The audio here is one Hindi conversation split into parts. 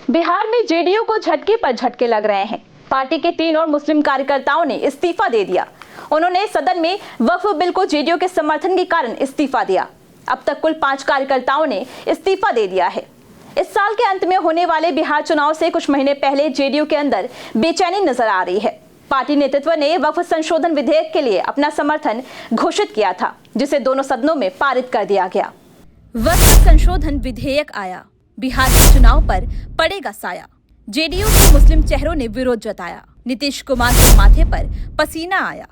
बिहार में जेडीयू को झटके पर झटके लग रहे हैं। पार्टी के 3 और मुस्लिम कार्यकर्ताओं ने इस्तीफा दे दिया। उन्होंने सदन में वक्फ बिल को जेडीयू के समर्थन के कारण इस्तीफा दिया। अब तक कुल 5 कार्यकर्ताओं ने इस्तीफा दे दिया है। इस साल के अंत में होने वाले बिहार चुनाव से कुछ महीने पहले जेडीयू के अंदर बेचैनी नजर आ रही है। पार्टी नेतृत्व ने वक्फ संशोधन विधेयक के लिए अपना समर्थन घोषित किया था, जिसे दोनों सदनों में पारित कर दिया गया। वक्फ संशोधन विधेयक आया, बिहार के चुनाव पर पड़ेगा साया। जेडीयू के मुस्लिम चेहरों ने विरोध जताया, नीतीश कुमार के माथे पर पसीना आया।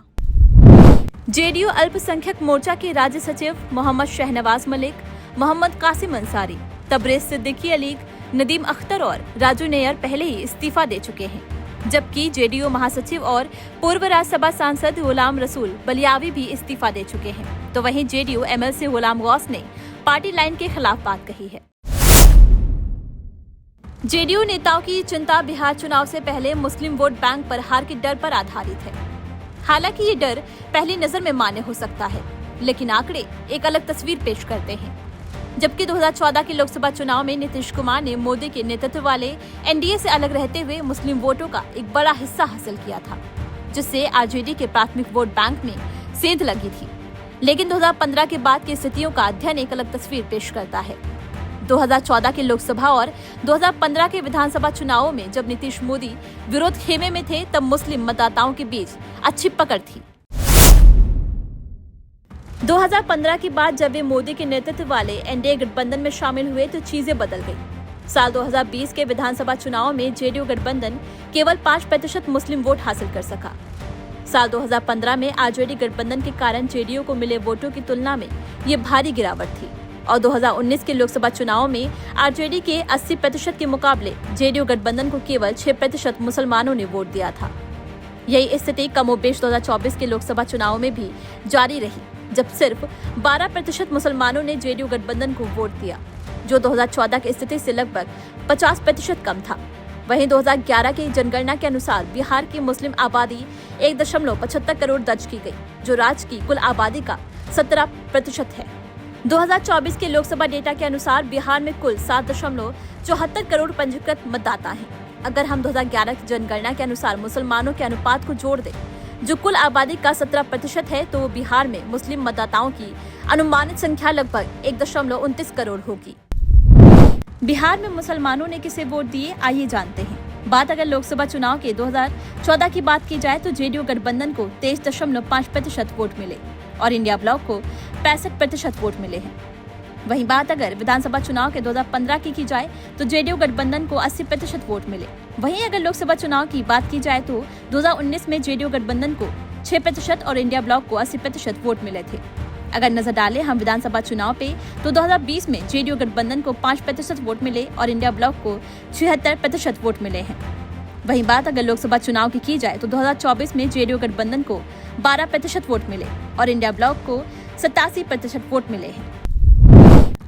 जेडीयू अल्पसंख्यक मोर्चा के राज्य सचिव मोहम्मद शहनवाज मलिक, मोहम्मद कासिम अंसारी, तबरेज सिद्दीकी अली, नदीम अख्तर और राजू नैयर पहले ही इस्तीफा दे चुके हैं, जबकि जेडीयू महासचिव और पूर्व राज्यसभा सांसद गुलाम रसूल बलियावी भी इस्तीफा दे चुके हैं। तो वहीं जेडीयू एमएलसी गुलाम गौस ने पार्टी लाइन के खिलाफ बात कही है। जेडीयू नेताओं की चिंता बिहार चुनाव से पहले मुस्लिम वोट बैंक पर हार के डर पर आधारित है। हालांकि ये डर पहली नजर में मान्य हो सकता है, लेकिन आंकड़े एक अलग तस्वीर पेश करते हैं। जबकि 2014 के लोकसभा चुनाव में नीतीश कुमार ने मोदी के नेतृत्व वाले एनडीए से अलग रहते हुए मुस्लिम वोटों का एक बड़ा हिस्सा हासिल किया था, जिससे आरजेडी के प्राथमिक वोट बैंक में सेंध लगी थी। लेकिन 2015 के बाद की स्थितियों का अध्ययन एक अलग तस्वीर पेश करता है। 2014 के लोकसभा और 2015 के विधानसभा चुनावों में जब नीतीश मोदी विरोध खेमे में थे, तब मुस्लिम मतदाताओं के बीच अच्छी पकड़ थी। 2015 के बाद जब वे मोदी के नेतृत्व वाले एनडीए गठबंधन में शामिल हुए तो चीजें बदल गई। साल 2020 के विधानसभा चुनाव में जेडीयू गठबंधन केवल 5% मुस्लिम वोट हासिल कर सका। साल 2015 में आरजेडी गठबंधन के कारण जेडीयू को मिले वोटों की तुलना में ये भारी गिरावट थी और 2019 के लोकसभा चुनाव में आरजेडी के 80% के मुकाबले जेडीयू गठबंधन को केवल 6% मुसलमानों ने वोट दिया था। यही स्थिति कमोबेश 2024 के लोकसभा चुनाव में भी जारी रही, जब सिर्फ 12% मुसलमानों ने जेडीयू गठबंधन को वोट दिया, जो 2014 की स्थिति से लगभग 50% कम था। वहीं 2011 की जनगणना के अनुसार बिहार की मुस्लिम आबादी 1.75 करोड़ दर्ज की गई, जो राज्य की कुल आबादी का 17% है। 2024 के लोकसभा डेटा के अनुसार बिहार में कुल 7.74 करोड़ पंजीकृत मतदाता हैं। अगर हम 2011 की जनगणना के अनुसार मुसलमानों के अनुपात को जोड़ दें, जो कुल आबादी का 17% है, तो बिहार में मुस्लिम मतदाताओं की अनुमानित संख्या लगभग 1.29 करोड़ होगी। बिहार में मुसलमानों ने किसे वोट दिए, आइए जानते हैं। बात अगर लोकसभा चुनाव के 2014 की बात की जाए तो जेडीयू गठबंधन को 23.5% वोट मिले और इंडिया ब्लॉक को 65% वोट मिले हैं। वहीं बात अगर विधानसभा चुनाव के 2015 की जाए तो जेडीयू गठबंधन को 80% वोट मिले। वहीं अगर लोकसभा चुनाव की बात की जाए तो 2019 में जेडीयू गठबंधन को 6% और इंडिया ब्लॉक को 80% वोट मिले थे। अगर नजर डालें हम विधानसभा चुनाव पे तो 2020 में जेडीयू गठबंधन को 5% वोट मिले और इंडिया ब्लॉक को 76% वोट मिले हैं। वहीं बात अगर लोकसभा चुनाव की जाए तो 2024 में जेडीयू गठबंधन को 12% वोट मिले और इंडिया ब्लॉक को 87% वोट मिले हैं।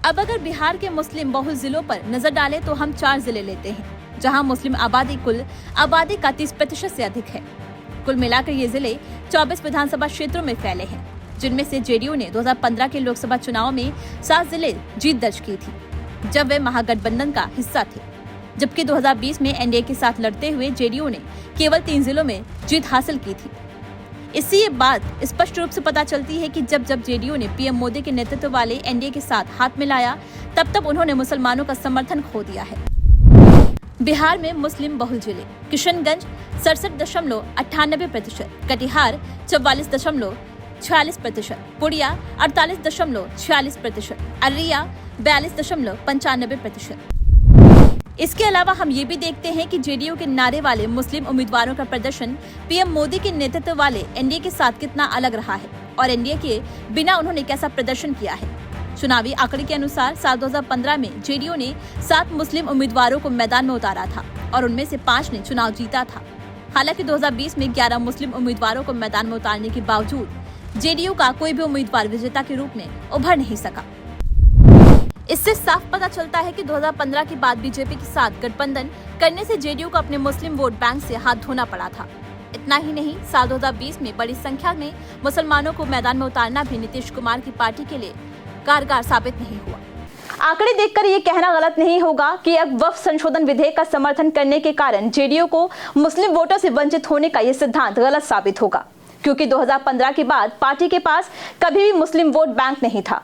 अब अगर बिहार के मुस्लिम बहुल जिलों पर नजर डालें तो हम 4 जिले लेते हैं, जहां मुस्लिम आबादी कुल आबादी का 30% से अधिक है। कुल मिलाकर ये जिले 24 विधानसभा क्षेत्रों में फैले हैं, जिनमें से जेडीयू ने 2015 के लोकसभा चुनाव में 7 जिले जीत दर्ज की थी, जब वे महागठबंधन का हिस्सा थे। जबकि 2020 में एनडीए के साथ लड़ते हुए जेडीयू ने केवल 3 जिलों में जीत हासिल की थी। इससे ये बात स्पष्ट रूप से पता चलती है कि जब जेडीयू ने पीएम मोदी के नेतृत्व वाले एनडीए के साथ हाथ मिलाया, तब उन्होंने मुसलमानों का समर्थन खो दिया है। बिहार में मुस्लिम बहुल जिले किशनगंज 67.98%, कटिहार 44.46%, पुड़िया 48.46%, अररिया 42.95%। इसके अलावा हम ये भी देखते हैं कि जेडीयू के नारे वाले मुस्लिम उम्मीदवारों का प्रदर्शन पीएम मोदी के नेतृत्व वाले एनडीए के साथ कितना अलग रहा है और एनडीए के बिना उन्होंने कैसा प्रदर्शन किया है। चुनावी आंकड़े के अनुसार साल 2015 में जेडीयू ने 7 मुस्लिम उम्मीदवारों को मैदान में उतारा था और उनमें से 5 ने चुनाव जीता था। हालांकि 2020 में 11 मुस्लिम उम्मीदवारों को मैदान में उतारने के बावजूद जेडीयू का कोई भी उम्मीदवार विजेता के रूप में उभर नहीं सका। इससे साफ पता चलता है कि 2015 के बाद बीजेपी के साथ गठबंधन करने से जेडीयू को अपने मुस्लिम वोट बैंक से हाथ धोना पड़ा था। इतना ही नहीं, साल 2020 में बड़ी संख्या में मुसलमानों को मैदान में उतारना भी नीतीश कुमार की पार्टी के लिए कारगर साबित नहीं हुआ। आंकड़े देखकर ये कहना गलत नहीं होगा कि अब वक्फ संशोधन विधेयक का समर्थन करने के कारण जेडीयू को मुस्लिम वोटों से वंचित होने का यह सिद्धांत गलत साबित होगा, क्योंकि 2015 के बाद पार्टी के पास कभी भी मुस्लिम वोट बैंक नहीं था।